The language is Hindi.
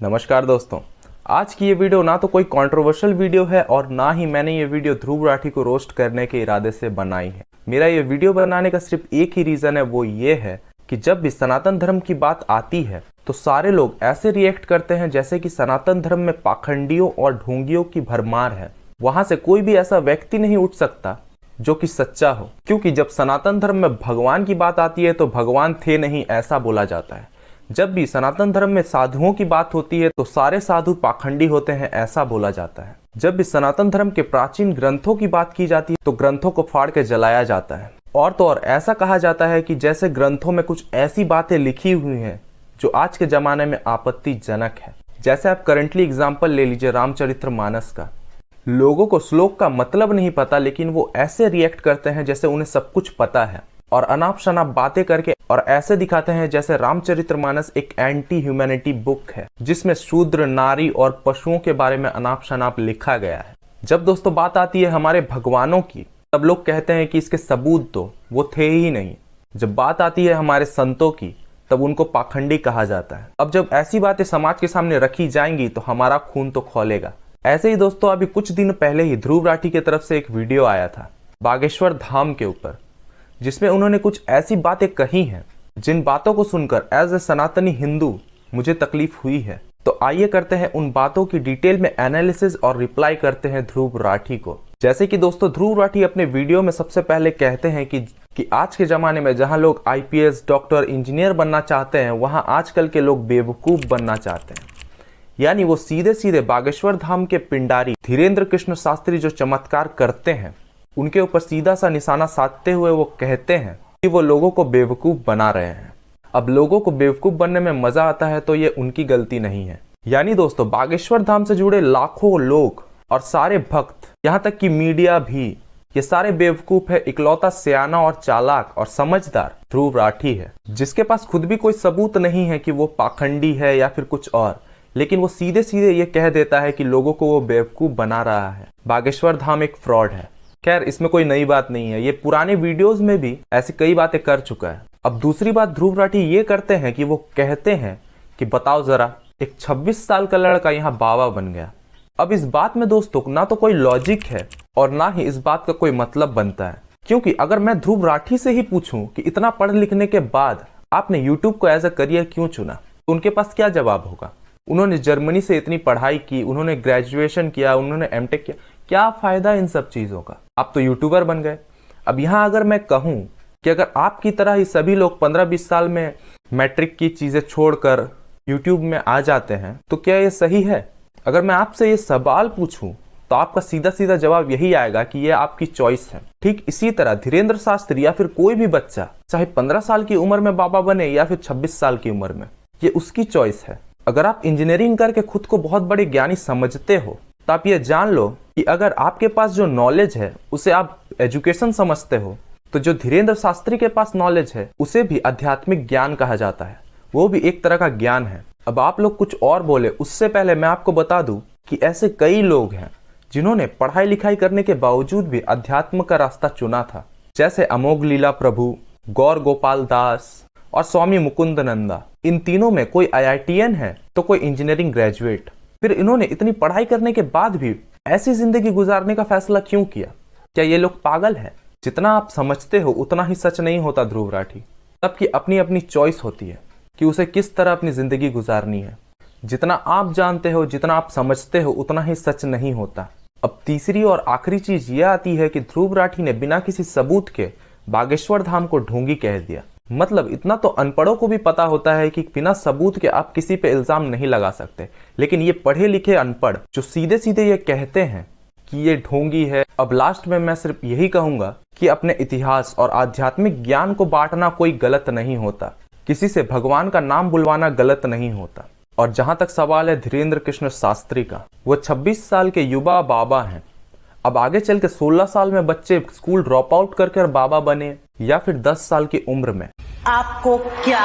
नमस्कार दोस्तों, आज की ये वीडियो ना तो कोई कंट्रोवर्शियल वीडियो है और ना ही मैंने ये वीडियो ध्रुव राठी को रोस्ट करने के इरादे से बनाई है। मेरा ये वीडियो बनाने का सिर्फ एक ही रीज़न है, वो ये है कि जब भी सनातन धर्म की बात आती है तो सारे लोग ऐसे रिएक्ट करते हैं जैसे कि सनातन धर्म में पाखंडियों और ढोंगियों की भरमार है। वहां से कोई भी ऐसा व्यक्ति नहीं उठ सकता जो कि सच्चा हो, क्योंकि जब सनातन धर्म में भगवान की बात आती है तो भगवान थे नहीं ऐसा बोला जाता है। जब भी सनातन धर्म में साधुओं की बात होती है तो सारे साधु पाखंडी होते हैं ऐसा बोला जाता है। जब भी सनातन धर्म के प्राचीन ग्रंथों की बात की जाती है तो ग्रंथों को फाड़ के जलाया जाता है। और तो और ऐसा कहा जाता है कि जैसे ग्रंथों में कुछ ऐसी बातें लिखी हुई हैं जो आज के जमाने में आपत्तिजनक है। जैसे आप करंटली एग्जाम्पल ले लीजिए रामचरितमानस का। लोगों को श्लोक का मतलब नहीं पता, लेकिन वो ऐसे रिएक्ट करते हैं जैसे उन्हें सब कुछ पता है और अनाप शनाप बातें करके और ऐसे दिखाते हैं जैसे रामचरितमानस एक एंटी ह्यूमैनिटी बुक है जिसमें शूद्र, नारी और पशुओं के बारे में अनाप शनाप लिखा गया है। जब दोस्तों बात आती है हमारे भगवानों की, तब लोग कहते हैं कि इसके सबूत तो वो थे ही नहीं। जब बात आती है हमारे संतों की, तब उनको पाखंडी कहा जाता है। अब जब ऐसी बातें समाज के सामने रखी जाएंगी तो हमारा खून तो खौलेगा। ऐसे ही दोस्तों अभी कुछ दिन पहले ही ध्रुव राठी की तरफ से एक वीडियो आया था बागेश्वर धाम के ऊपर, जिसमें उन्होंने कुछ ऐसी बातें कही हैं जिन बातों को सुनकर एज ए सनातनी हिंदू मुझे तकलीफ हुई है। तो आइए करते हैं उन बातों की डिटेल में एनालिसिस और रिप्लाई करते हैं ध्रुव राठी को। जैसे कि दोस्तों ध्रुव राठी अपने वीडियो में सबसे पहले कहते हैं कि आज के जमाने में जहां लोग आईपीएस, डॉक्टर, इंजीनियर बनना चाहते हैं, वहां आजकल के लोग बेवकूफ बनना चाहते हैं। यानी वो सीधे सीधे बागेश्वर धाम के पिंडारी धीरेन्द्र कृष्ण शास्त्री जो चमत्कार करते हैं उनके ऊपर सीधा सा निशाना साधते हुए वो कहते हैं कि वो लोगों को बेवकूफ बना रहे हैं। अब लोगों को बेवकूफ बनने में मजा आता है तो ये उनकी गलती नहीं है। यानी दोस्तों बागेश्वर धाम से जुड़े लाखों लोग और सारे भक्त, यहाँ तक कि मीडिया भी, ये सारे बेवकूफ है। इकलौता सियाना और चालाक और समझदार ध्रुव राठी है, जिसके पास खुद भी कोई सबूत नहीं है कि वो पाखंडी है या फिर कुछ और, लेकिन वो सीधे सीधे ये कह देता है कि लोगों को वो बेवकूफ बना रहा है। बागेश्वर धाम एक फ्रॉड है। खैर इसमें कोई नई बात नहीं है, ये पुराने वीडियोस में भी ऐसी कई बातें कर चुका है। अब दूसरी बात ध्रुव राठी ये करते हैं कि वो कहते हैं कि बताओ जरा, एक 26 साल का लड़का यहाँ बाबा बन गया। अब इस बात में दोस्तों ना तो कोई लॉजिक है और ना ही इस बात का कोई मतलब बनता है, क्योंकि अगर मैं ध्रुव राठी से ही पूछूं कि इतना पढ़ लिखने के बाद आपने यूट्यूब को एज अ करियर क्यों चुना, तो उनके पास क्या जवाब होगा। उन्होंने जर्मनी से इतनी पढ़ाई की, उन्होंने ग्रेजुएशन किया, उन्होंने एमटेक किया, क्या फायदा इन सब चीजों का, आप तो यूट्यूबर बन गए। अब यहाँ अगर मैं कहूँ कि अगर आपकी तरह ही सभी लोग 15-20 साल में मैट्रिक की चीजें छोड़कर यूट्यूब में आ जाते हैं तो क्या ये सही है। अगर मैं आपसे ये सवाल पूछूं तो आपका सीधा सीधा जवाब यही आएगा कि ये आपकी चॉइस है। ठीक इसी तरह धीरेन्द्र शास्त्री या फिर कोई भी बच्चा चाहे 15 साल की उम्र में बाबा बने या फिर 26 साल की उम्र में, ये उसकी चॉइस है। अगर आप इंजीनियरिंग करके खुद को बहुत बड़े ज्ञानी समझते हो तो आप ये जान लो कि अगर आपके पास जो नॉलेज है उसे आप एजुकेशन समझते हो, तो जो धीरेन्द्र शास्त्री के पास नॉलेज है उसे भी आध्यात्मिक ज्ञान कहा जाता है, वो भी एक तरह का ज्ञान है। अब आप लोग कुछ और बोले उससे पहले मैं आपको बता दूं कि ऐसे कई लोग हैं जिन्होंने पढ़ाई लिखाई करने के बावजूद भी अध्यात्म का रास्ता चुना था, जैसे अमोघ लीला प्रभु, गौर गोपाल दास और स्वामी मुकुंदनंदा। इन तीनों में कोई IITN है तो कोई इंजीनियरिंग ग्रेजुएट। फिर इन्होंने इतनी पढ़ाई करने के बाद भी ऐसी जिंदगी गुजारने का फैसला क्यों किया। क्या ये लोग पागल हैं? जितना आप समझते हो उतना ही सच नहीं होता ध्रुव राठी। सबकी अपनी अपनी चॉइस होती है कि उसे किस तरह अपनी जिंदगी गुजारनी है। जितना आप जानते हो, जितना आप समझते हो, उतना ही सच नहीं होता। अब तीसरी और आखिरी चीज ये आती है कि ध्रुव राठी ने बिना किसी सबूत के बागेश्वर धाम को ढोंगी कह दिया। मतलब इतना तो अनपढ़ों को भी पता होता है कि बिना सबूत के आप किसी पे इल्जाम नहीं लगा सकते, लेकिन ये पढ़े लिखे अनपढ़ जो सीधे सीधे ये कहते हैं कि ये ढोंगी है। अब लास्ट में मैं सिर्फ यही कहूंगा कि अपने इतिहास और आध्यात्मिक ज्ञान को बांटना कोई गलत नहीं होता, किसी से भगवान का नाम बुलवाना गलत नहीं होता। और जहां तक सवाल है धीरेन्द्र कृष्ण शास्त्री का, वो 26 साल के युवा बाबा हैं। अब आगे चल के 16 साल में बच्चे स्कूल ड्रॉप आउट कर बाबा बने या फिर 10 साल की उम्र में, आपको क्या